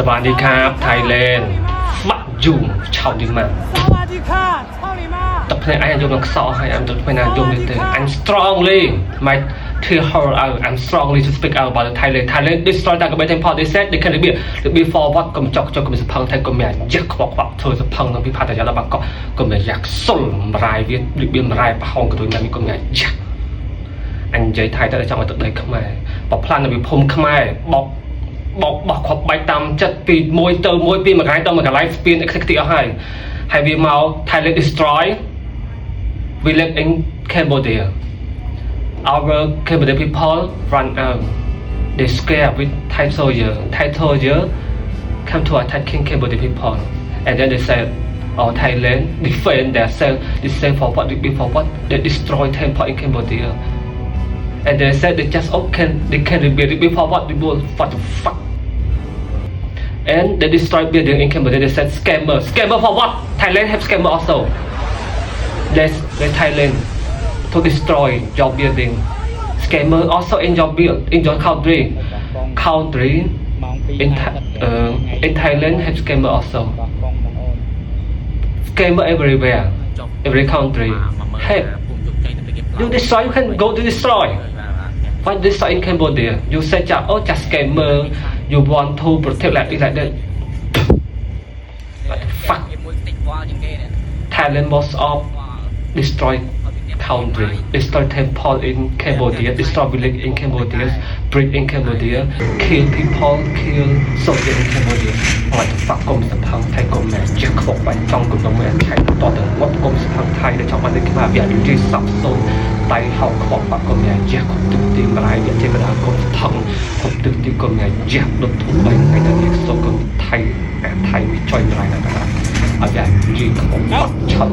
สวัสดีครับไทยแลนด์ฟักยุ่งชาวดิมันสวัสดีค่ะชาวนี้มาตบเพลงไอ้ยมลังสอให้อันตบเพลงยมนิดเดียว I'm strongly my to her out I'm strongly to speak out about the Thailand destroy ต่างกับไปทั้งพอ they said they can be forward กำจอกจอกกำสะพังไทยกำแม่ยักษ์บอกว่าเธอสะพังต้องพิพาทแต่ยาละบักก็กำแม่ยักษ์สุ่มรายเวียนหรือเบียมรายปะห้องกับตัวนั้นมีกำแม่ยักษ์อันใจไทยแต่จังหวัดตะเดยขมายบอกพลานในวิพมขมายบอกขอบใบตำจัดปีมวยเติมมวยปีมาขายเติมมากับไลฟ์สปีนเอ็กซ์ติเอาให้วีเมา Thailand destroy we live in Cambodia our Cambodia people run out they scared with Thai soldier come to attacking Cambodia people and then they said oh Thailand defend themselves they say for what they destroy temple in Cambodia and they said they just they can rebuild before what the fuck and they destroyed building in Cambodia. They said scammer for what? Thailand have scammer also. They Thailand to destroy your building. Scammer also in your country. In Thailand have scammer also. Scammer everywhere, every country. Hey, you destroy, you can go to destroy. Why destroy in Cambodia? You said just scammer. You want to protect like this like that. What the fuck? Thailand most of destroy country, destroy temple in Cambodia, destroy village in Cambodia, breed in Cambodia, kill people, kill soldiers in Cambodia. What the fuck? กรมสรรพากรไทยกรมแม่เจ้าของไปจ้องกรมสรรพากรไทยต่อถึงงบกรมสรรพากรไทยในช่องวันนี้ขึ้นมาแบบอยู่ที่สับสนไต่เห่าขอบปากกรมแม่เจ้าของตึกตีมาหลายแบบเจ้ากระดาษกรมพังผมตึกตีกรมแม่เจ้าลดทุนไปในทางเอกโซกรมไทยมีจอยมาหลายนะครับเอาแบบยืนของปักชัน